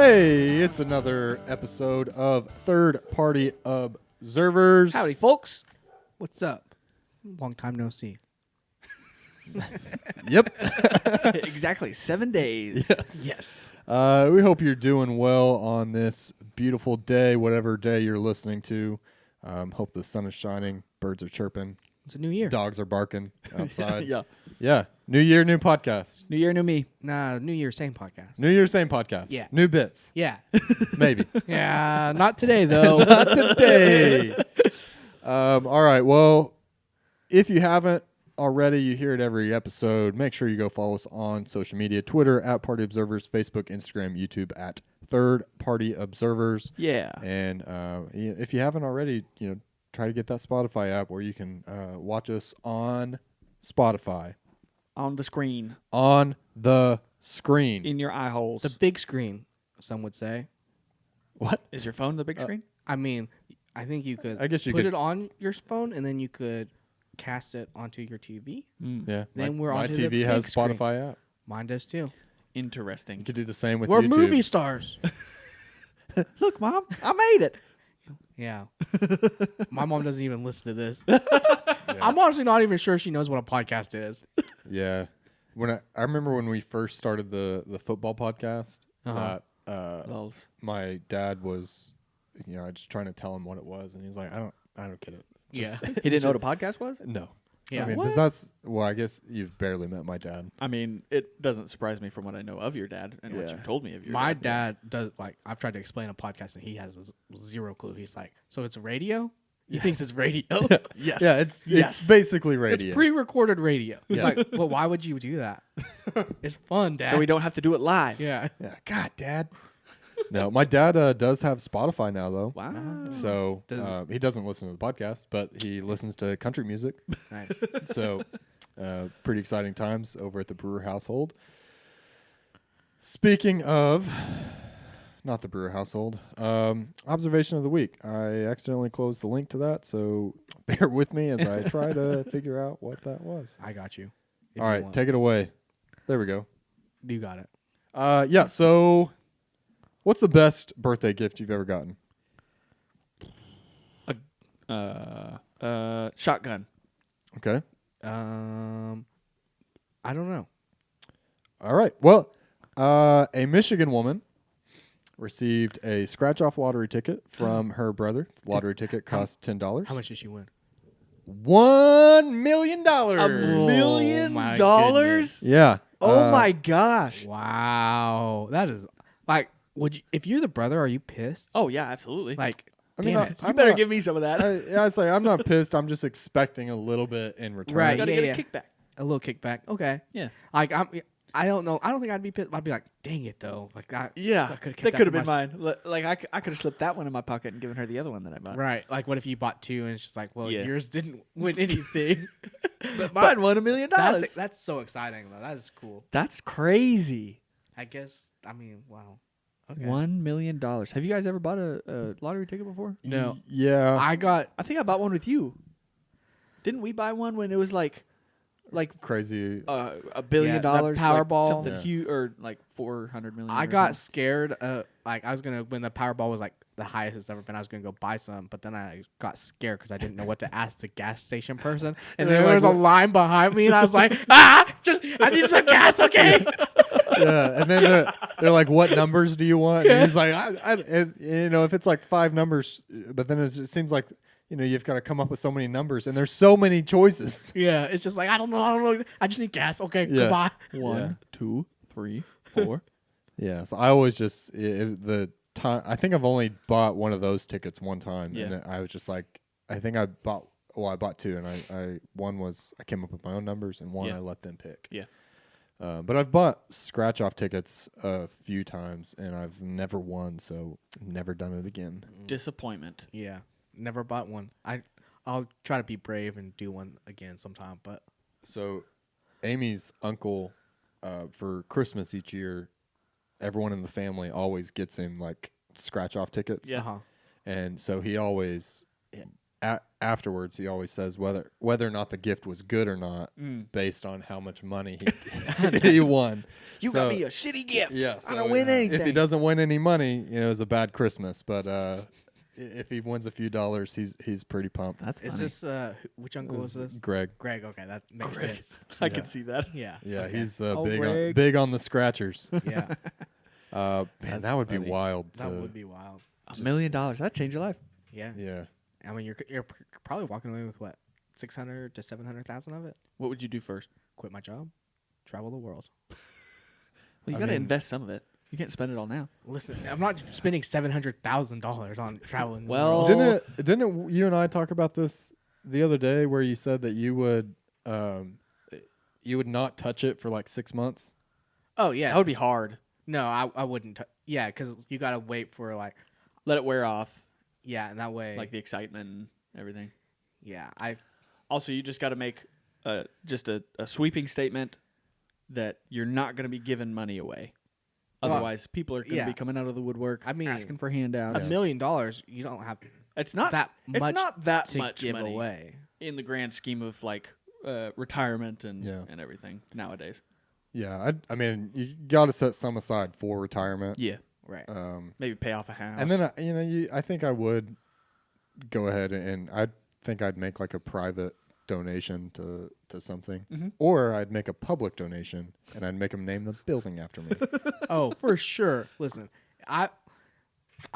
Hey, it's another episode of Third Party Observers. Howdy, folks. What's up? Long time no see. Yep. Exactly 7 days. Yes. We hope you're doing well on this beautiful day, whatever day you're listening to. Hope the sun is shining, birds are chirping, It's a new year. dogs are barking outside. Yeah. Yeah. New year, new podcast. New year, new me. Nah, new year, same podcast. New year, same podcast. Yeah. New bits. Yeah. Maybe. Yeah, not today, though. Not today. All right. Well, if you haven't already, you hear it every episode. Make sure you go follow us on social media: Twitter at Party Observers, Facebook, Instagram, YouTube at Third Party Observers. Yeah. And if you haven't already, try to get that Spotify app where you can watch us on Spotify On the screen. on the screen. In your eye holes. The big screen, some would say. What? Is your phone the big screen? I mean, I think you could I guess you put could- it on your phone, and then you could cast it onto your TV. Yeah. Then we're my onto the TV has big screen. Spotify app. Mine does, too. You Interesting. could do the same with We're YouTube. movie stars. Look, Mom, I made it. Yeah. My mom doesn't even listen to this. I'm honestly not even sure she knows what a podcast is. Yeah. When I remember when we first started the football podcast, Uh-huh. Lols. my dad was, just trying to tell him what it was, and he's like, I don't get it. Yeah. He didn't know what a podcast was? No. Yeah. I mean, What? well, I guess you've barely met my dad. I mean, it doesn't surprise me from what I know of your dad and what Yeah. you've told me of your My dad. dad does, I've tried to explain a podcast, and he has zero clue. He's like, so it's radio? He thinks it's radio? Yes. Yeah, it's basically radio. It's pre-recorded radio. He's Yeah. like, well, why would you do that? It's fun, Dad. So we don't have to do it live. Yeah. Yeah. God, Dad. No, my dad does have Spotify now, though. Wow. So Does- he doesn't listen to the podcast, but he listens to country music. Nice. So pretty exciting times over at the Brewer household. Speaking of, not the Brewer household, observation of the week. I accidentally closed the link to that, so bear with me as I try to figure out what that was. I got you. All right, take it away. There we go. You got it. Yeah, so what's the best birthday gift you've ever gotten? Shotgun. Okay. I don't know. All right. Well, a Michigan woman received a scratch-off lottery ticket from her brother. The lottery ticket cost $10. How much did she win? $1 million. $1 million? my goodness. Yeah. Oh my gosh. Wow. That is would you, if you're the brother, are you pissed? Oh yeah, absolutely. I mean, damn it. you better give me some of that. Yeah, it's like I'm not pissed. I'm just expecting a little bit in return. Right. Gotta yeah, get yeah. a kickback. A little kickback. Okay. Yeah. I don't know. I don't think I'd be pissed. I'd be like, dang it, though. Yeah, I could've kept that that could have for been mine. Like I could have slipped that one in my pocket and given her the other one that I bought. Right. Like, what if you bought two and it's just like, well, Yeah. yours didn't win anything. But mine won $1 million. That's so exciting, though. That is cool. That's crazy. I guess, wow. Okay. $1 million. Have you guys ever bought a lottery ticket before? No. Yeah. I got, I think I bought one with you. Didn't we buy one when it was like Crazy. $1 billion? Yeah, the Powerball. something Yeah. huge, or like 400 million. I or got something. scared. I was going to, when the Powerball was like the highest it's ever been, I was going to go buy some. But then I got scared because I didn't know what to ask the gas station person. And They're then there was like, a line behind me and I was like, I need some gas, okay? Yeah. And then they're like, what numbers do you want? Yeah. And he's like, if it's like 5 numbers, but then it seems like, you've got to come up with so many numbers, and there's so many choices. Yeah, it's just like, I don't know. I just need gas. Okay, Yeah. goodbye. 1, 2, 3, 4. Yeah, so I always just the time. I think I've only bought one of those tickets one time, Yeah. and I was just like, I think I bought. Well, I bought 2, and I one was I came up with my own numbers, and one Yeah. I let them pick. Yeah. But I've bought scratch off tickets a few times, and I've never won, so never done it again. Disappointment. Yeah, never bought one. I'll try to be brave and do one again sometime. But So, Amy's uncle, for Christmas each year, everyone in the family always gets him like scratch off tickets. Yeah. And so he always afterwards, he always says whether or not the gift was good or not, based on how much money he won. You got me a shitty gift. Yeah, I don't win anything. If he doesn't win any money, it was a bad Christmas. But if he wins a few dollars, he's pretty pumped. That's funny. Is this which uncle is this? Greg. Greg. Okay, that makes sense. I can see that. Yeah. Yeah, okay. he's Greg. big on the scratchers. Yeah. Man, That's that would be funny. wild. That would be wild. $1 million. That'd change your life. Yeah. Yeah. I mean, you're probably walking away with what, 600 to 700,000 of it. What would you do first? Quit my job, travel the world. Well, you I got to mean- invest some of it. You can't spend it all now. Listen, I'm not spending $700,000 on traveling. the Well- world. Didn't you and I talk about this the other day, where you said that you would not touch it for like 6 months? Oh yeah. That would be hard. No, I wouldn't. Yeah, because you gotta wait for like. Let it wear off, Yeah, and that way. like the excitement and everything. Yeah, Also, you just got to make just a sweeping statement that you're not going to be giving money away. Well, Otherwise, people are going to yeah. be coming out of the woodwork I mean, asking for handouts. $1 million. You don't have It's not that It's much not that to much give money away. in the grand scheme of like retirement and Yeah. and everything nowadays. Yeah, I mean, you got to set some aside for retirement. Yeah, Right. maybe pay off a house. And then I think I would go ahead and I think I'd make like a private donation to something, or I'd make a public donation and I'd make them name the building after me. Oh, for sure. Listen, I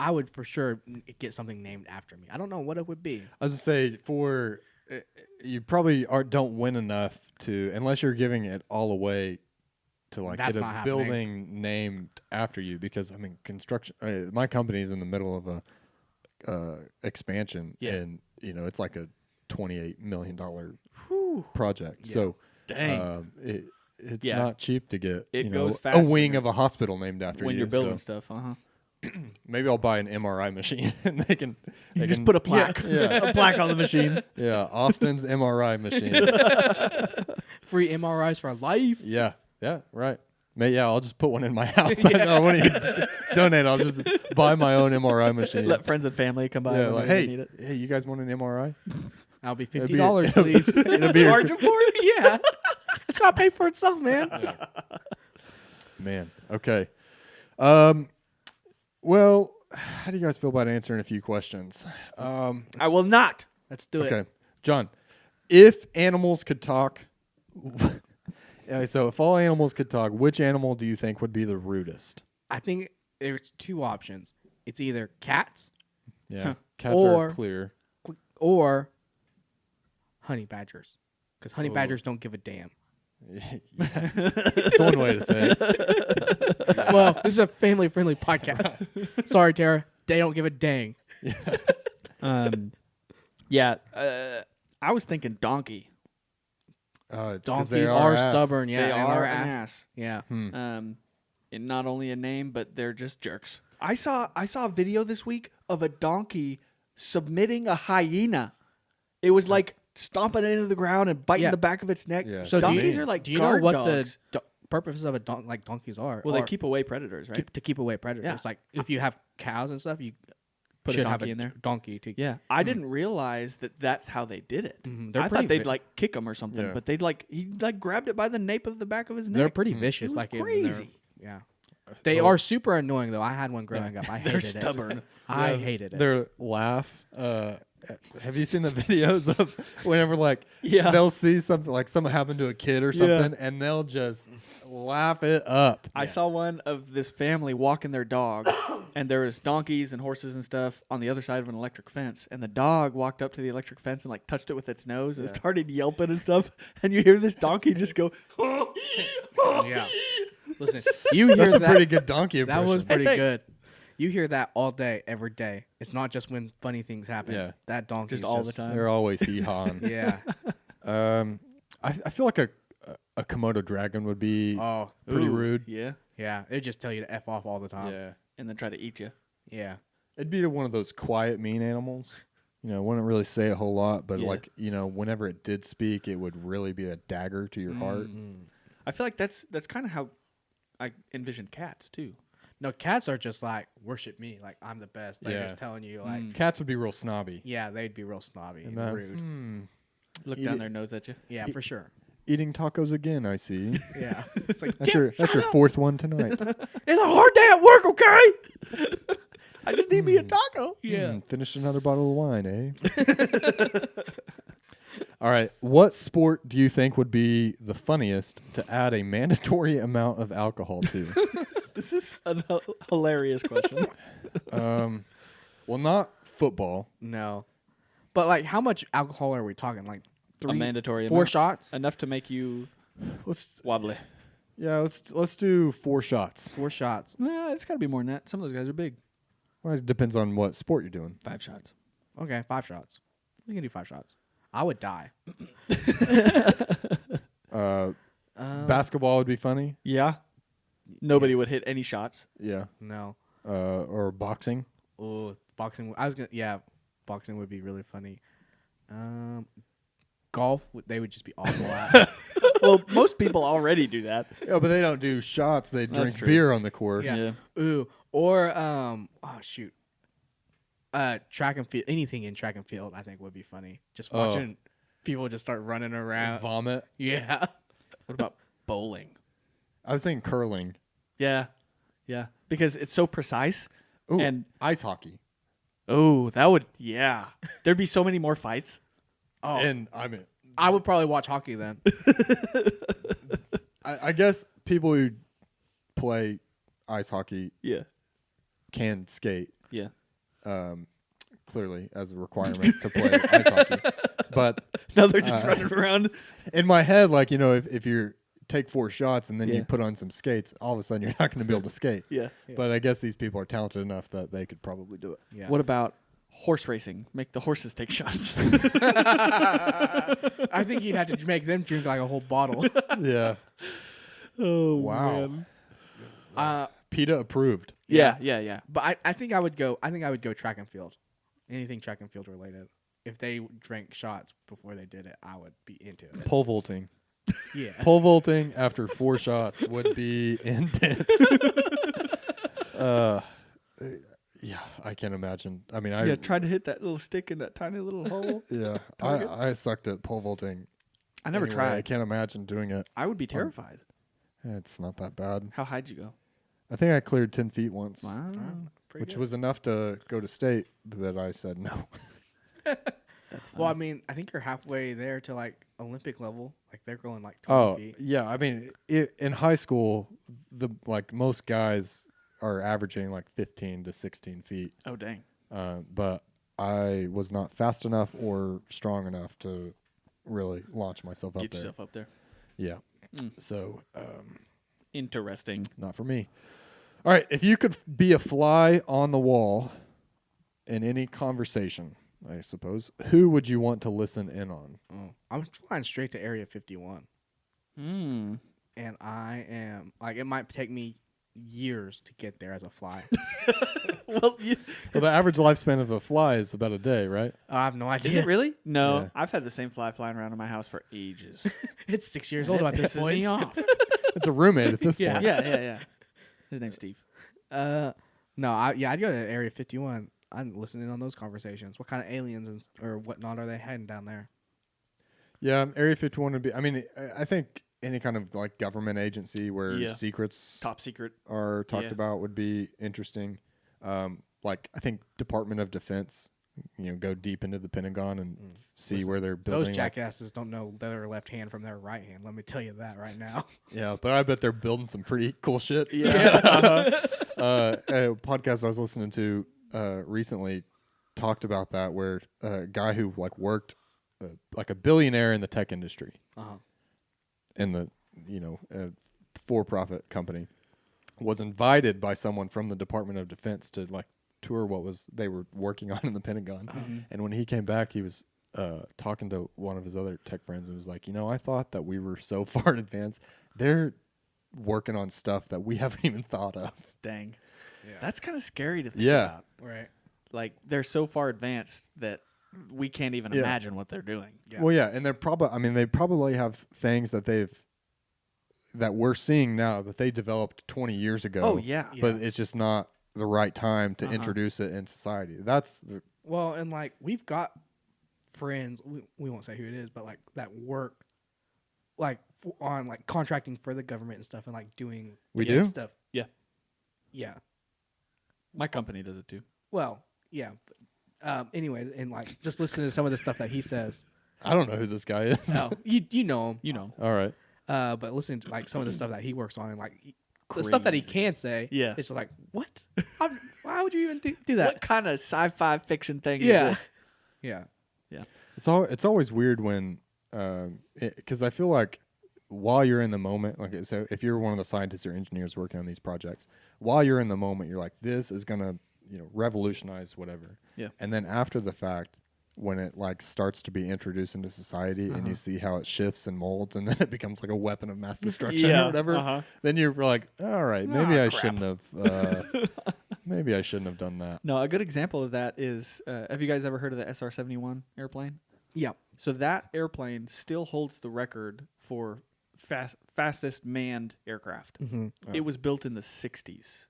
would for sure get something named after me. I don't know what it would be. I was gonna say you probably don't win enough to, unless you're giving it all away, to like That's get not a happening. building named after you, because I mean construction. My company is in the middle of a expansion, Yeah. and it's like a $28 million project. Yeah. So dang, it's Yeah. not cheap to get It a goes fast when wing you're- of a hospital named after when you. you're building So stuff, maybe I'll buy an MRI machine and they can just put a plaque, Yeah, a plaque on the machine. yeah. Austin's MRI machine. Free MRIs for life. Yeah, right. I'll just put one in my house. I want to donate. I'll just buy my own MRI machine. Let friends and family come by. Yeah, whenever like, they need it. hey, you guys want an MRI? That'll be It'd $50, be- please. It'll be Charge them for it. Yeah, it's gotta pay for itself, man. Man, okay. Well, how do you guys feel about answering a few questions? I will not. Let's do it. Okay, John. If animals could talk, so if all animals could talk, which animal do you think would be the rudest? I think there's two options. It's either cats Yeah, cats Or- are clear. or honey badgers, because honey Oh. badgers don't give a damn. Yeah, that's one way to say it. Well, this is a family-friendly podcast. Sorry, Tara. They don't give a dang. Yeah, I was thinking donkey. 'Cause Donkeys they are ass. stubborn. Yeah, they and are they're an ass. Yeah. And not only a name, but they're just jerks. I saw a video this week of a donkey submitting a hyena. It was like stomping it into the ground and biting Yeah. the back of its neck. Yeah. So donkeys are like do you know guard what dogs. the purposes of a donkeys are? Well, they Or keep away predators, right? to keep away predators. Yeah. Like if you have cows and stuff, you Put a should have donkey in there. donkey to. Yeah, I didn't realize that that's how they did it. They're I pretty thought they'd vi- like kick him or something, Yeah. but he grabbed it by the nape of the back of his neck. They're pretty vicious. was Like they're- crazy. Yeah. They are super annoying though. I had one growing up. I hated They're it. stubborn. I hated it. Their laugh. Have you seen the videos of whenever Yeah. they'll see something like something happened to a kid or something and they'll just laugh it up. I saw one of this family walking their dog, and there was donkeys and horses and stuff on the other side of an electric fence. And the dog walked up to the electric fence and like touched it with its nose and started yelping and stuff. And you hear this donkey just go, Yeah. Listen, you hear That's a that? pretty good donkey That impression. was pretty Thanks. good. You hear that all day, every day. It's not just when funny things happen. Yeah. That donkey just all the time. They're always hee-hawing. Yeah. I feel like a Komodo dragon would be Oh, pretty Ooh, rude. Yeah. yeah. It just tell you to f off all the time. Yeah. And then try to eat you. Yeah. It'd be one of those quiet, mean animals. Wouldn't really say a whole lot, but Yeah. whenever it did speak, it would really be a dagger to your heart. I feel like that's kind of how I envision cats too. No, cats are just like worship me, like I'm the best. They're Yeah. just telling you like, Cats would be real snobby. yeah, they'd be real snobby and that, rude. Look Eat down it. their nose at you. Yeah, for sure. Eating tacos again, I see. Yeah, it's like That's your 4th one tonight. it's a hard day at work, okay? I just need me a taco. Yeah. Finished another bottle of wine, eh? All right. What sport do you think would be the funniest to add a mandatory amount of alcohol to? This is a hilarious question. Well, not football. No, but like, how much alcohol are we talking? Like A mandatory 4 amount. shots? Enough to make you Let's wobbly. let's do 4 shots. 4 shots. Nah, it's got to be more than that. Some of those guys are big. Well, it depends on what sport you're doing. 5 shots. Okay, 5 shots. We can do 5 shots. I would die. Basketball would be funny. Yeah. Nobody would hit any shots. Yeah. No. Or boxing. Oh, boxing. I was gonna. Yeah, boxing would be really funny. Golf. They would just be awful at. Well, most people already do that. Yeah, but they don't do shots. They That's drink true. beer on the course. Yeah. Ooh. Or oh shoot. Track and field. Anything in track and field, I think would be funny. Just watching people just start running around. Vomit. Yeah. What about bowling? I was thinking curling. Yeah. Yeah. Because it's so precise. Ooh, And ice hockey. oh, that would, yeah. There'd be so many more fights. Oh. And I mean, I would probably watch hockey then. I guess people who play ice hockey Yeah. can skate. Yeah. Clearly as a requirement to play ice hockey. But Now they're just running around. in my head, like, you know, if you take 4 shots and then Yeah. you put on some skates, all of a sudden you're not going to be able to skate. Yeah. But I guess these people are talented enough that they could probably do it. Yeah. What about horse racing? Make the horses take shots. I think you'd have to make them drink like a whole bottle. Yeah. Oh, Wow. man. PETA approved. Yeah. Yeah. Yeah. But I think I would go. I think I would go track and field. Anything track and field related. If they drank shots before they did it, I would be into it. Pole vaulting. Yeah. Pole vaulting after 4 shots would be intense. Yeah, I can't imagine. I mean, Yeah, trying to hit that little stick in that tiny little hole. yeah, target. I sucked at pole vaulting. I never Anyway, I tried. can't imagine doing it. I would be terrified. It's not that bad. How high'd you go? I think I cleared 10 feet once, Wow. which was enough to go to state, but I said no. That's fun. Well, I mean, I think you're halfway there to like Olympic level. Like they're going like 20 Oh, feet. yeah. I mean, in high school, most guys are averaging like 15 to 16 feet. Oh, dang. But I was not fast enough or strong enough to really launch myself up Get there. yourself up there. Yeah. Mm. So, Interesting. not for me. All right. If you could be a fly on the wall in any conversation, I suppose, who would you want to listen in on? Oh, I'm flying straight to Area 51, Hmm. and I am like it might take me years to get there as a fly. Well, Well, the average lifespan of a fly is about a day, right? I have no is idea. it really? No. Yeah. I've had the same fly flying around in my house for ages. It's 6 years And old it at this pisses point. me off. It's a roommate at this Yeah. point. Yeah. His name's Steve. No, I'd go to Area 51. I'm listening on those conversations. What kind of aliens or whatnot are they heading down there? Yeah, Area 51 would be. I mean, I think any kind of like government agency where Yeah. secrets Top secret. are talked Yeah. about would be interesting. Like I think Department of Defense, go deep into the Pentagon and see Listen, where they're building. Those jackasses don't know their left hand from their right hand. Let me tell you that right now. Yeah, but I bet they're building some pretty cool shit. Yeah. A podcast I was listening to recently talked about that, where a guy who worked like a billionaire in the tech industry, in the for-profit company, was invited by someone from the Department of Defense to tour what they were working on in the Pentagon. And when he came back, he was talking to one of his other tech friends and was like, I thought that we were so far in advance. They're working on stuff that we haven't even thought of. Dang. Yeah. That's kind of scary to think Yeah. about. Right. Like, they're so far advanced that we can't even Yeah. imagine what they're doing. Yeah. Well, yeah, and they probably have things that that we're seeing now that they developed 20 years ago. Oh yeah. But it's just not the right time to Uh-huh. introduce it in society. That's the, Well, and like we've got friends, we won't say who it is, but like that work like on like contracting for the government and stuff, and like doing We the do? stuff. Yeah. Yeah. My company does it too. Well, yeah. Anyway, and like just listen to some of the stuff that he says. I don't know who this guy is. No, you know him. You know. All right. But listening to like some of the stuff that he works on, and like the stuff that he Crazy. can say, Yeah. it's like what? Why would you even do that? What kind of sci-fi fiction thing Yeah. is this? Yeah. It's always weird when because I feel like while you're in the moment, like so if you're one of the scientists or engineers working on these projects, while you're in the moment, you're like, this is gonna revolutionize whatever. Yeah. And then after the fact, when it like starts to be introduced into society and you see how it shifts and molds, and then it becomes like a weapon of mass destruction or whatever, then you're like, all right, maybe I shouldn't have. Maybe I shouldn't have done that. No, a good example of that is, have you guys ever heard of the SR-71 airplane? Yeah. So that airplane still holds the record for fastest manned aircraft. Mm-hmm. It was built in the 60s.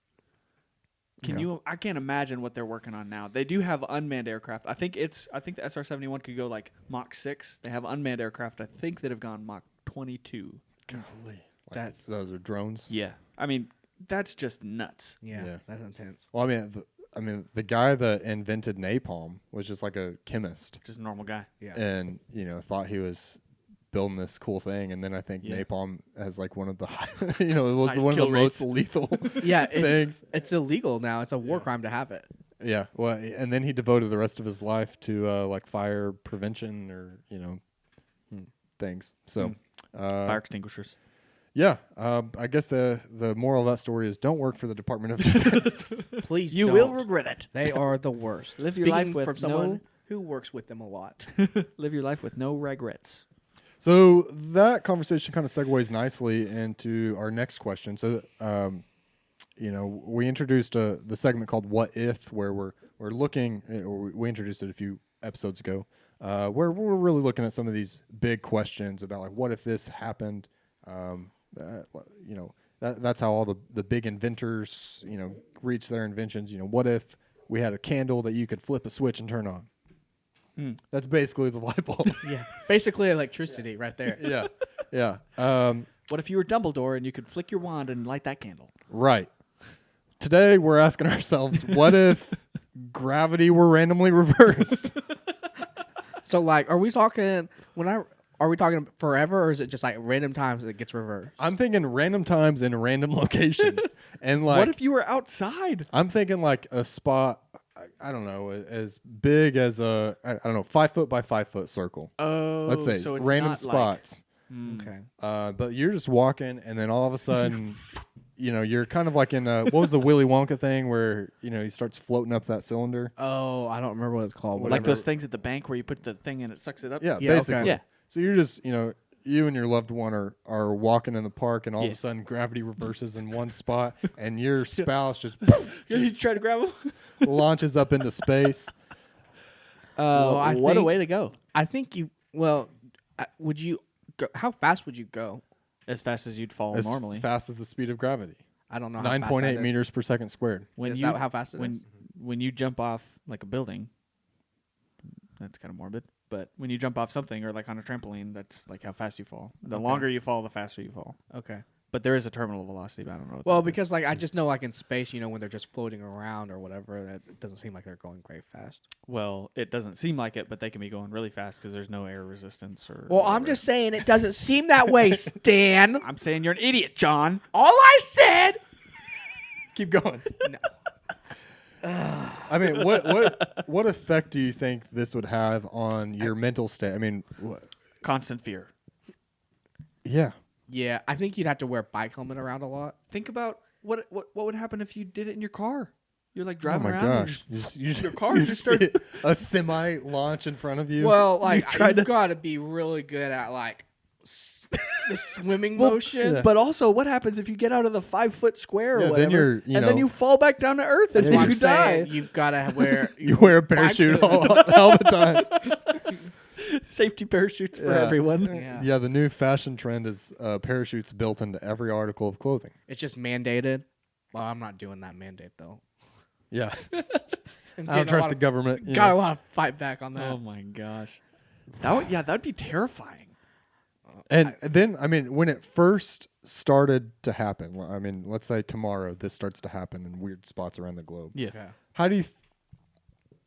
I can't imagine what they're working on now. They do have unmanned aircraft. I think the SR-71 could go like Mach 6. They have unmanned aircraft, I think, that have gone Mach 22. Golly, That's- those are drones. Yeah. I mean, that's just nuts. Yeah. That's intense. Well, I mean, the guy that invented napalm was just like a chemist, Just a normal guy. Yeah. and thought he was building this cool thing, and then I think Yeah. napalm has like one of the it was Highest one of the kill most rates. lethal Yeah. things. It's illegal now. It's a war crime to have it. Yeah, well, and then he devoted the rest of his life to like fire prevention or things. So Fire extinguishers. yeah, I guess the moral of that story is don't work for the Department of Defense. Please, You don't. will regret it. They are the worst. Live your Speaking life with from someone no- who works with them a lot. Live your life with no regrets. So that conversation kind of segues nicely into our next question. So, we introduced the segment called "What If," where we're looking, or we introduced it a few episodes ago, where we're really looking at some of these big questions about like, what if this happened? That's how all the big inventors, reach their inventions. What if we had a candle that you could flip a switch and turn on? That's basically the light bulb. Yeah. Basically electricity right there. Yeah. What if you were Dumbledore and you could flick your wand and light that candle? Right. Today we're asking ourselves, what if gravity were randomly reversed? So like, are we talking are we talking forever, or is it just like random times it gets reversed? I'm thinking random times in random locations. And like What if you were outside? I'm thinking like a spot, I don't know, as big as a 5 foot by 5 foot circle. Oh, Let's say so it's random not spots. Okay. But you're just walking, and then all of a sudden, you're kind of like in what was the Willy Wonka thing where he starts floating up that cylinder. Oh, I don't remember what it's called. Like those things at the bank where you put the thing in, it sucks it up. Yeah, Yeah, okay. basically. Yeah. So you're just you and your loved one are walking in the park, and all of Yeah. a sudden gravity reverses in one spot, and your spouse just You try to grab them. launches up into space. Well, I what a think- way to go! I think would you go, how fast would you go? As fast as you'd fall As normally. fast as the speed of gravity. I don't know. How fast that 9.8 is. meters per second squared. When Is you that how fast it is? when you jump off like a building, that's kind of morbid. But when you jump off something or like on a trampoline, that's like how fast you fall. The longer you fall, the faster you fall. Okay. But there is a terminal velocity, but I don't know. What Well, that is. because like I just know like in space, when they're just floating around or whatever, that it doesn't seem like they're going very fast. Well, it doesn't seem like it, but they can be going really fast because there's no air resistance or. Well, I'm whatever. just saying it doesn't seem that way, Stan. I'm saying you're an idiot, John. All I said. Keep going. No. I mean, what effect do you think this would have on your mental state? I mean, Constant fear. yeah. Yeah, I think you'd have to wear a bike helmet around a lot. Think about what would happen if you did it in your car. You're like Oh driving my around. gosh! your car you just see a semi launch in front of you. Well, like tried you've got to be really good at like the swimming motion. yeah. But also, what happens if you get out of the 5 foot square or Yeah, then whatever, you're, and then you fall back down to earth and That's what you I'm saying. die? You've got to wear you wear a parachute all the time. Safety parachutes for Yeah. everyone. Yeah. Yeah, the new fashion trend is parachutes built into every article of clothing. It's just mandated. Well, I'm not doing that mandate though. Yeah. I'm I don't getting a trust lot the of- government. Got a lot of fight back on that. Oh my gosh. That'd be terrifying. And then, I mean, when it first started to happen, I mean, let's say tomorrow this starts to happen in weird spots around the globe. Yeah. Okay. How do you?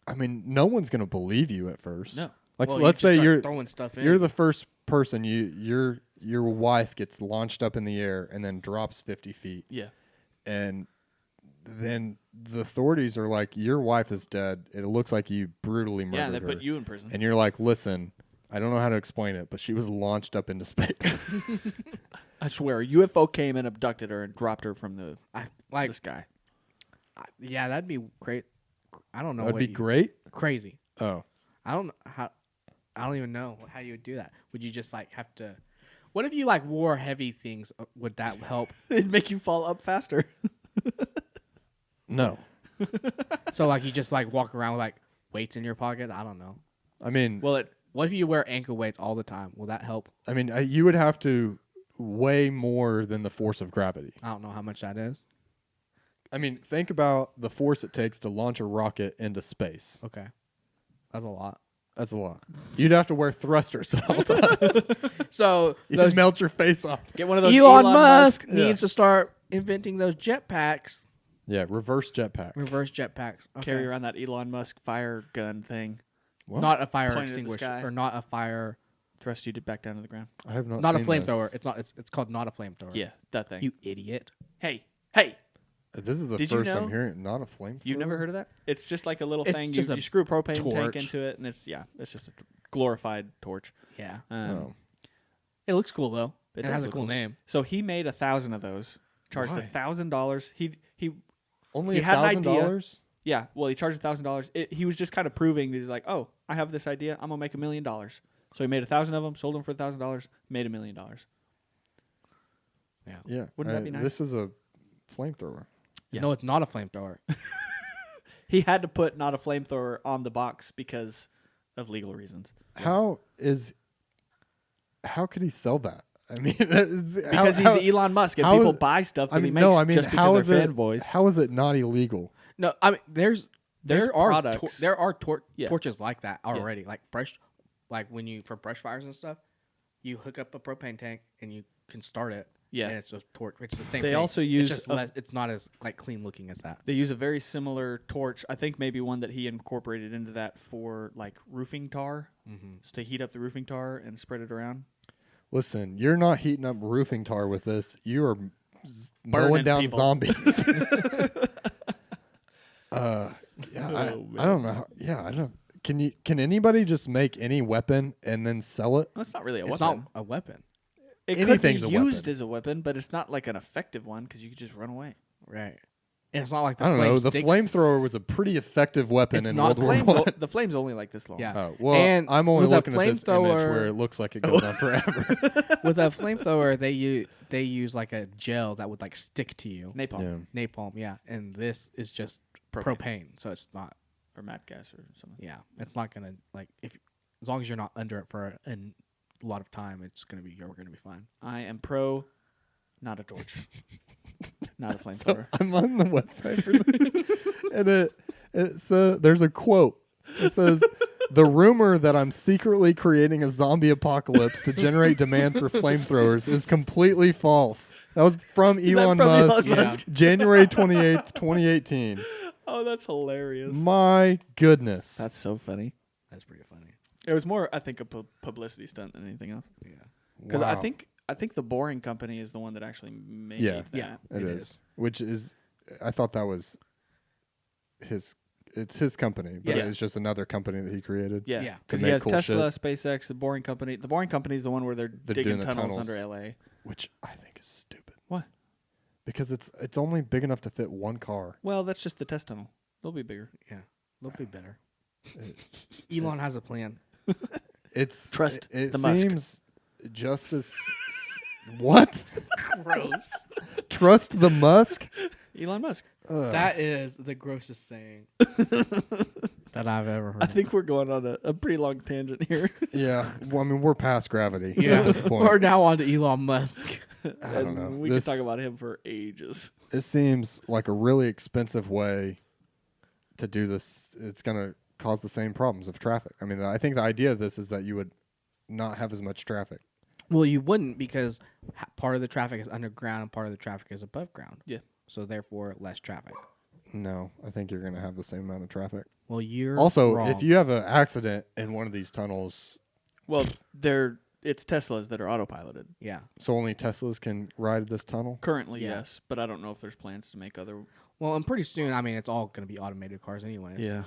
I mean, no one's gonna believe you at first. No. Like, Well, you let's just say start you're throwing stuff in. you're the first person. Your wife gets launched up in the air and then drops 50 feet, Yeah. and then the authorities are like, "Your wife is dead. It looks like you brutally murdered Yeah, they her." put you in prison. And you're like, "Listen, I don't know how to explain it, but she was launched up into space." I swear, a UFO came and abducted her and dropped her from the sky. Yeah, that'd be great. I don't know. That'd what be you- great. Crazy. Oh, I don't know how. I don't even know how you would do that. Would you just like have to? What if you like wore heavy things? Would that help? It'd make you fall up faster. no. So like you just like walk around with like weights in your pocket? I don't know. I mean, Well, What if you wear ankle weights all the time? Will that help? you would have to weigh more than the force of gravity. I don't know how much that is. I mean, think about the force it takes to launch a rocket into space. Okay, that's a lot. That's a lot. You'd have to wear thrusters at all times. So You'd those melt your face off. get one of those Elon Musk Yeah. needs to start inventing those jetpacks, Yeah, reverse jetpacks. reverse jetpacks. Okay. carry around that Elon Musk fire gun thing, What? Not a fire Point at the extinguisher sky. or not a fire. thrust you back down to the ground. I have not. Not a seen flamethrower. this. It's not. It's called not a flamethrower. Yeah, that thing. You idiot. Hey, This is the Did you first know? I'm hearing. Not a flamethrower. you've never heard of that? It's just like a little It's thing. just You a screw a propane tank torch. into it, and it's just a glorified torch. Yeah. Oh. It looks cool though. It It, does has a look cool cool. name. So he made 1,000 of those. Charged Why? $1,000. He Only He had an idea. $1,000? Yeah, well, he charged $1,000. He was just kind of proving that he's like, oh, I have this idea. I'm gonna make $1 million. So he made 1,000 of them, sold them for $1,000, made $1 million. Yeah. Wouldn't that be nice? This is a flamethrower. Yeah. No, it's not a flamethrower. He had to put not a flamethrower on the box because of legal reasons. How could he sell that? I mean, Because he's Elon Musk and how people is- buy stuff that I he mean, makes no. I mean, just how because is they're it? fanboys. How is it not illegal? No, I mean There's there products. are Yeah. torches like that already. Like when you for brush fires and stuff, you hook up a propane tank and you can start it. Yeah. and it's a torch. It's the same. They thing. also It's use just less, it's not as like clean looking as that. They use a very similar torch. I think maybe one that he incorporated into that for like roofing tar, just to heat up the roofing tar and spread it around. Listen, you're not heating up roofing tar with this. You are mowing Burning down people. zombies. Yeah, I Oh, don't know. I don't. Can anybody just make any weapon and then sell it? Well, it's not really a It's weapon. not a weapon, It could anything's be a used weapon. as a weapon, but it's not like an effective one because you could just run away. right? And it's not like the I don't flame know. The sticks- flamethrower was a pretty effective weapon It's in not World War Flames, One. the flame's only like this long. Yeah. Oh, well, And I'm only with a looking at this image flamethrower- where it looks like it goes on forever. With a flamethrower, they use like a gel that would like stick to you. Napalm Yeah. Napalm, yeah. And this is just Propane. propane, so it's not. or map gas or something. Yeah, it's not gonna like as long as you're not under it for a lot of time, you're gonna be fine. I am pro, not a torch, not a flamethrower. I'm on the website for this, and there's a quote. It says, "The rumor that I'm secretly creating a zombie apocalypse to generate demand for flamethrowers is completely false." That was from that Elon from Elon Musk, Musk? January 28th, 2018. Oh, that's hilarious. My goodness. That's so funny. That's pretty funny. It was more, I think, a publicity stunt than anything else. Yeah, Because Wow. I think the Boring Company is the one that actually made Yeah. that. Yeah. It It is. is. Which is, I thought that was it's his company, but Yeah. it's just another company that he created. Yeah, Yeah. because To he make has cool Tesla, SpaceX, the Boring Company. The Boring Company is the one where they're digging doing the tunnels tunnels. under LA. Which I think is stupid. Why? Because it's only big enough to fit one car. Well, that's just the test tunnel. They'll be bigger. yeah, they'll be better. Elon has a plan. It's Trust It the Musk. seems just as what? Gross. Trust the Musk? Elon Musk. Ugh. That is the grossest saying. that I've ever heard. I think we're going on a pretty long tangent here. Yeah. Well, I mean, we're past gravity Yeah, at this point. we're now on to Elon Musk. I don't know. We could talk about him for ages. It seems like a really expensive way to do this. It's going to cause the same problems of traffic. I mean, I think the idea of this is that you would not have as much traffic. Well, you wouldn't because part of the traffic is underground and part of the traffic is above ground. Yeah. So therefore, less traffic. No, I think you're going to have the same amount of traffic. Well, you're Also, wrong. if you have an accident in one of these tunnels, Well, it's Teslas that are autopiloted. Yeah. so only Teslas can ride this tunnel? Currently, Yeah. yes, but I don't know if there's plans to make other. Well, and pretty soon, I mean, it's all going to be automated cars anyways. Yeah.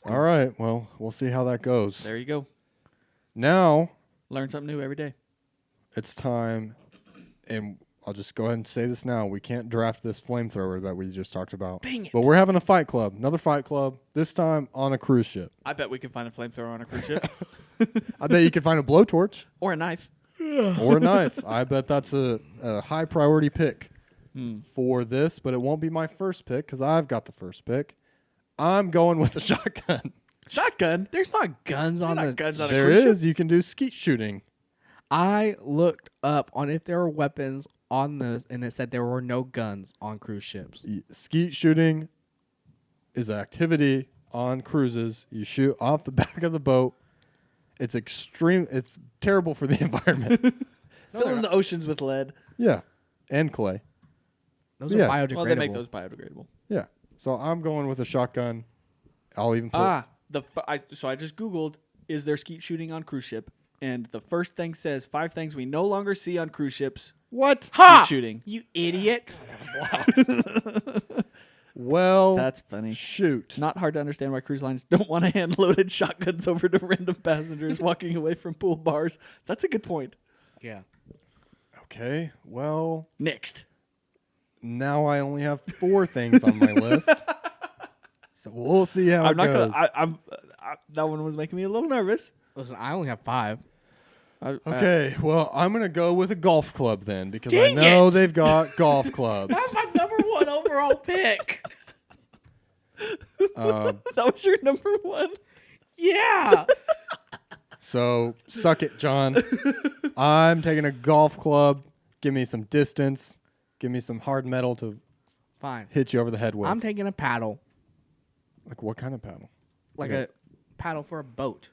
All right. Well, we'll see how that goes. There you go. Now Learn something new every day. it's time, and I'll just go ahead and say this now. We can't draft this flamethrower that we just talked about. Dang it. But we're having a fight club, another fight club, this time on a cruise ship. I bet we can find a flamethrower on a cruise ship I bet you can find a blowtorch or a knife. or a knife. I bet that's a high priority pick Hmm. for this, but it won't be my first pick because I've got the first pick. I'm going with the shotgun. Shotgun. There's not guns on Not the. guns on a There cruise ship. is. You can do skeet shooting. I looked up on if there were weapons on this, and it said there were no guns on cruise ships. Skeet shooting is an activity on cruises. You shoot off the back of the boat. It's extreme. It's terrible for the environment. Filling the oceans with lead. Yeah, and clay. Those Yeah. are biodegradable. Well, they make those biodegradable. Yeah. So I'm going with a shotgun. I'll even put. So I just Googled, is there skeet shooting on cruise ship? And the first thing says 5 things we no longer see on cruise ships. What? Skeet shooting. You idiot! Well, That's funny. shoot. Not hard to understand why cruise lines don't want to hand loaded shotguns over to random passengers walking away from pool bars. That's a good point. Yeah. Okay. Well, Next. now I only have 4 things on my list. So we'll see how I'm it not goes. gonna. That one was making me a little nervous. Listen, I only have 5. Okay, well, I'm going to go with a golf club then because I Dang know it! they've got golf clubs. That's my number 1 overall pick. That was your number 1. Yeah. So suck it, John. I'm taking a golf club. Give me some distance. Give me some hard metal to Fine. hit you over the head with. I'm taking a paddle, Like what kind of paddle? like Okay. a paddle for a boat.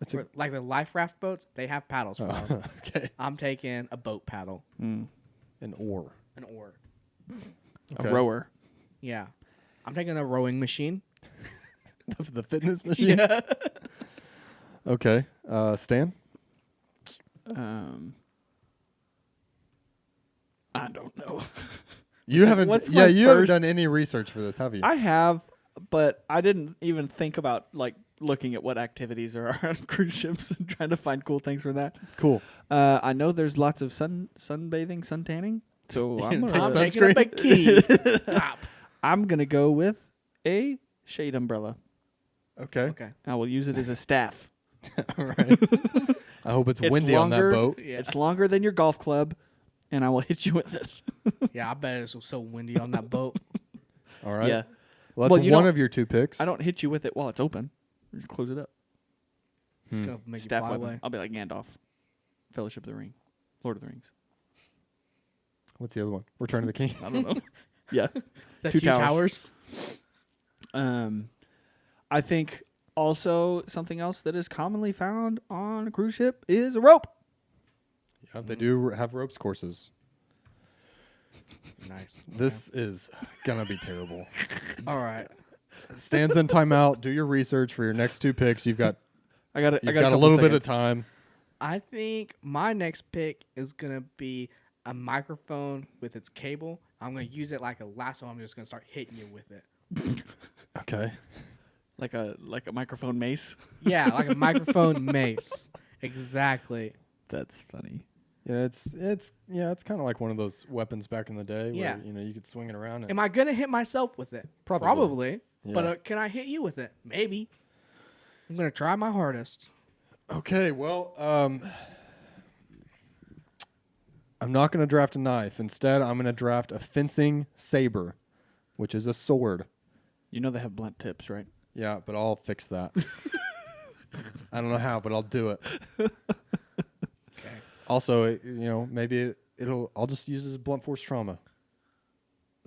It's a, Like the life raft boats, they have paddles for them. okay. I'm taking a boat paddle, An oar. an oar. Okay. A rower. Yeah. I'm taking a rowing machine. The fitness machine. Yeah. Okay. Stan. I don't know. You haven't. what's Yeah, my you haven't first- done any research for this, have you? I have, but I didn't even think about like looking at what activities there are on cruise ships and trying to find cool things for that. Cool. I know there's lots of sunbathing, sun tanning. So I'm Take I'm gonna, taking a sunscreen? bikini. Stop. I'm gonna go with a shade umbrella. Okay. Okay. I will use it as a staff. All right. I hope it's windy on that boat. Yeah. It's longer than your golf club, and I will hit you with it. Yeah, I bet it's so windy on that boat. All right. Yeah. Well, Well, that's you one don't- of your 2 picks. I don't hit you with it while it's open. Just close it up. It's gonna make Staff you fly weapon. away. I'll be like Gandalf, Fellowship of the Ring, Lord of the Rings. What's the other one? Return of the King. I don't know. Yeah. The Two two towers. towers. I think also something else that is commonly found on a cruise ship is a rope. Yeah, they do have ropes courses. Nice. This is gonna be terrible. All right. Stands in timeout. Do your research for your next 2 picks. You've got I got a little bit of time. I think my next pick is gonna be a microphone with its cable. I'm gonna use it like a lasso. I'm just gonna start hitting you with it. Okay. Like a microphone mace. Yeah, like a microphone mace. Exactly. That's funny. Yeah, it's kind of like one of those weapons back in the day Yeah. where you could swing it around. And Am I gonna hit myself with it? Probably. But Yeah. can I hit you with it? Maybe. I'm gonna try my hardest. Okay, well, I'm not going to draft a knife. Instead, I'm going to draft a fencing saber, which is a sword. You know they have blunt tips, right? Yeah, but I'll fix that. I don't know how, but I'll do it. Okay. Also, maybe I'll just use it as blunt force trauma.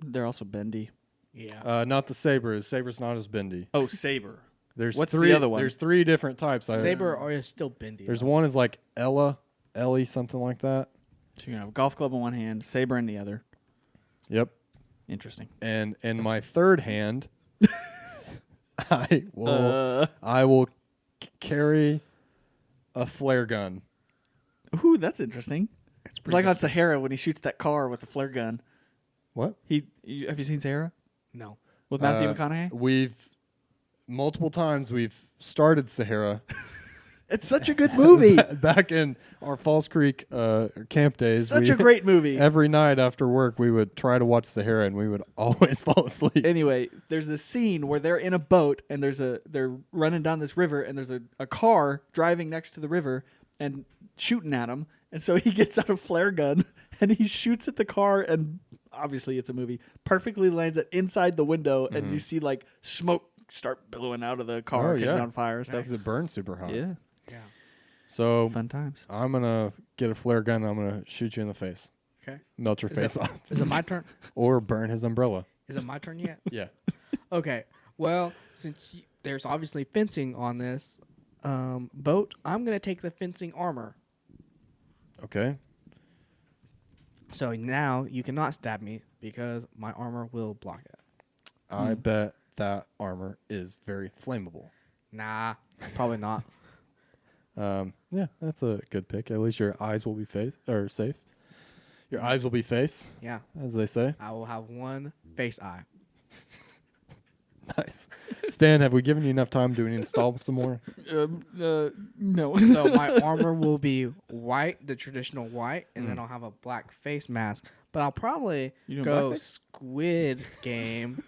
They're also bendy. Yeah. Not the saber. The saber's not as bendy. Oh, saber. There's What's three. the other one? There's 3 different types. Saber is still bendy. There's though. one is like Ellie, something like that. So you have a golf club in one hand, saber in the other. Yep. Interesting. And in my third hand, I will carry a flare gun. Ooh, that's interesting. It's Like on Sahara when he shoots that car with the flare gun. What? Have you seen Sahara No. with Matthew McConaughey? Multiple times we've started Sahara. It's such a good movie. Back in our Falls Creek camp days. Such a great movie. Every night after work, we would try to watch Sahara, and we would always fall asleep. Anyway, there's this scene where they're in a boat and they're running down this river and there's a car driving next to the river and shooting at him. And so he gets out a flare gun and he shoots at the car and obviously it's a movie. Perfectly lands it inside the window and you see like smoke start billowing out of the car because it's on fire and stuff. Because it burns super hot. Yeah. Yeah. So Fun times. I'm gonna get a flare gun. I'm gonna shoot you in the face. Okay. Melt your face off. Is it my turn? Or burn his umbrella. Is it my turn yet? Yeah. Okay. Well, since there's obviously fencing on this boat, I'm gonna take the fencing armor. Okay. So now you cannot stab me because my armor will block it. I bet that armor is very flammable. Nah, probably not. Yeah, that's a good pick. At least your eyes will be safe. Your eyes will be face, Yeah. as they say. I will have one face eye. Nice. Stan, have we given you enough time to install some more? No. So my armor will be white, the traditional white, and then I'll have a black face mask. But I'll probably You doing go blackface? Squid Game,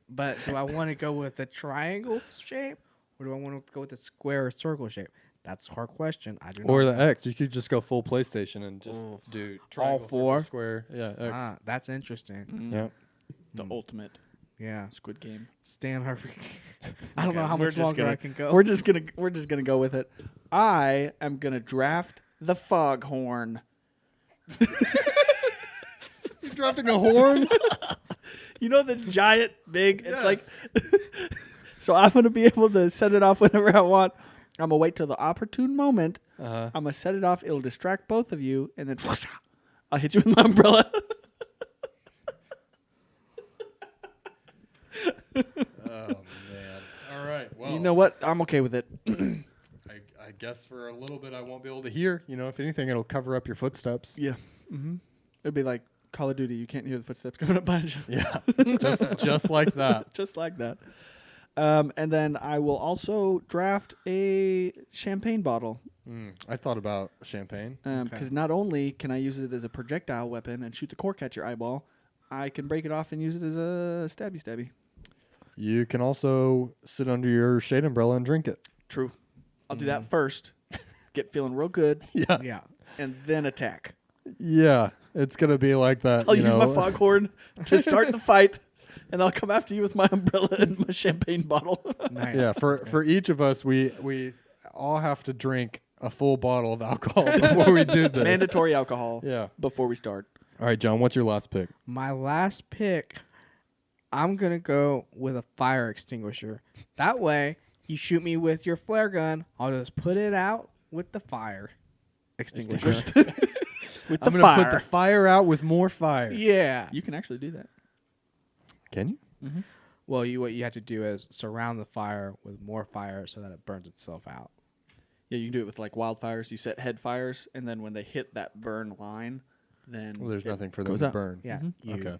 but do I want to go with the triangle shape, or do I want to go with the square or circle shape? That's a hard question. I do Or not. the X. You could just go full PlayStation and just Ooh. do triangle, circle, four? square. Yeah, X. That's interesting. Yeah. The ultimate Yeah, Squid Game. Stan Harvey. I don't Okay, know how we're much just longer gonna- I can go. We're just gonna go with it. I am gonna draft the foghorn. You're dropping a horn? You know the giant big. It's Yes. like. So I'm gonna be able to set it off whenever I want. I'm gonna wait till the opportune moment. Uh-huh. I'm gonna set it off. It'll distract both of you, and then I'll hit you with my umbrella. Oh, man. All right. Well, You know what? I'm okay with it. I guess for a little bit I won't be able to hear. If anything, it'll cover up your footsteps. Yeah. Mm-hmm. It'd be like Call of Duty. You can't hear the footsteps coming up behind you. Yeah. just like that. Just like that. And then I will also draft a champagne bottle. I thought about champagne. Because not only can I use it as a projectile weapon and shoot the cork at your eyeball, I can break it off and use it as a stabby. You can also sit under your shade umbrella and drink it. True. I'll do that first. Get feeling real good, Yeah. Yeah. and then attack. Yeah. It's going to be like that. I'll use my foghorn to start the fight, and I'll come after you with my umbrella and my champagne bottle. Nice. Yeah. For each of us, we all have to drink a full bottle of alcohol before we do this. Mandatory alcohol Yeah. before we start. All right, John, what's your last pick? My last pick, I'm going to go with a fire extinguisher. That way, you shoot me with your flare gun, I'll just put it out with the fire extinguisher. With I'm the going to fire. put the fire out with more fire. Yeah. You can actually do that. Can you? Well, what you have to do is surround the fire with more fire so that it burns itself out. Yeah, you can do it with like wildfires. You set head fires, and then when they hit that burn line, then Well, there's it nothing for them goes to up. burn. Yeah. You Okay.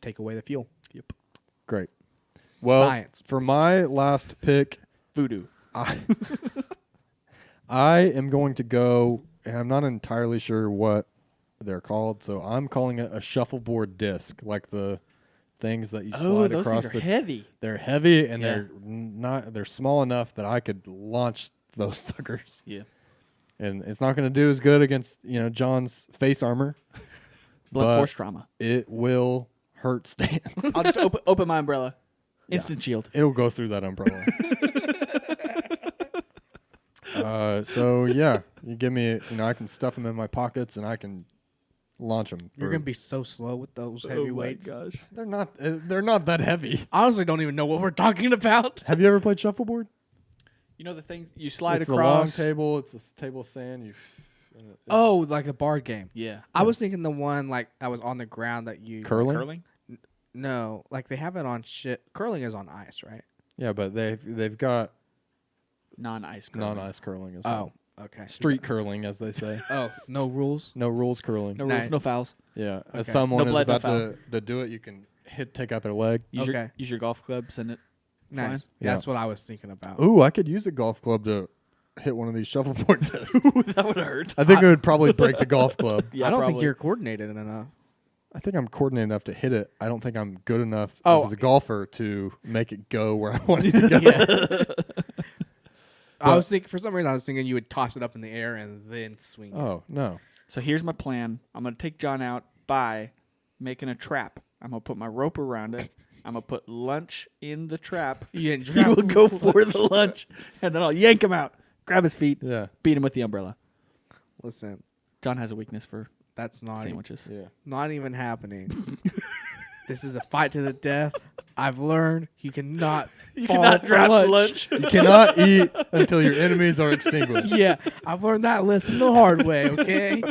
take away the fuel. Yep. Great. Well, Science. for my last pick, Voodoo. I am going to go, and I'm not entirely sure what they're called, so I'm calling it a shuffleboard disc, like the things that you slide those across things are the. heavy. They're heavy and Yeah. they're small enough that I could launch those suckers. Yeah. And it's not going to do as good against John's face armor. Blunt But- force trauma. It will hurt Stan. I'll just open my umbrella. Instant shield. It'll go through that umbrella. So yeah, you give me, I can stuff them in my pockets and I can launch them. You're gonna be so slow with those heavy weights. Gosh. They're not that heavy. Honestly, don't even know what we're talking about. Have you ever played shuffleboard? You know the thing you slide It's across. a long table. It's a table of sand. Oh, like the board game. Yeah. I was thinking the one like that was on the ground that you curling. Curling? No, like they have it on shit. Curling is on ice, right? Yeah, but they've got Non-ice curling. non-ice curling as well. Oh, okay. Street curling, as they say. Oh, no rules. No rules curling. No rules, no Nice. fouls. Yeah, as Okay. someone No is blood, no about to do it, you can take out their leg. Use, Okay. use your golf club, send it. Nice. Fine. Yeah. That's what I was thinking about. Ooh, I could use a golf club to hit one of these shuffleboard tests. That would hurt. I think it would probably break the golf club. Yeah, I don't think probably. you're coordinated enough. I think I'm coordinated enough to hit it. I don't think I'm good enough Oh. as a golfer to make it go where I want it to go. Yeah. I But- was thinking for some reason I was thinking you would toss it up in the air and then swing. it. Oh, no. So here's my plan. I'm going to take John out by making a trap. I'm going to put my rope around it. I'm going to put lunch in the trap. You didn't He drop- will go for the lunch, and then I'll yank him out, grab his feet, Yeah. beat him with the umbrella. Listen, John has a weakness for that's sandwiches. Yeah. not even happening. This is a fight to the death. I've learned you cannot. You fall cannot for draft lunch. You cannot eat until your enemies are extinguished. Yeah, I've learned that lesson the hard way. Okay.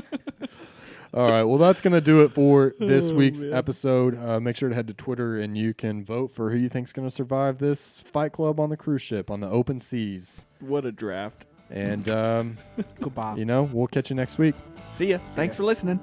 All right. Well, that's going to do it for this Oh, week's man. episode. Make sure to head to Twitter and you can vote for who you think's going to survive this fight club on the cruise ship on the open seas. What a draft. And, Goodbye. we'll catch you next week. See ya. Thanks for listening.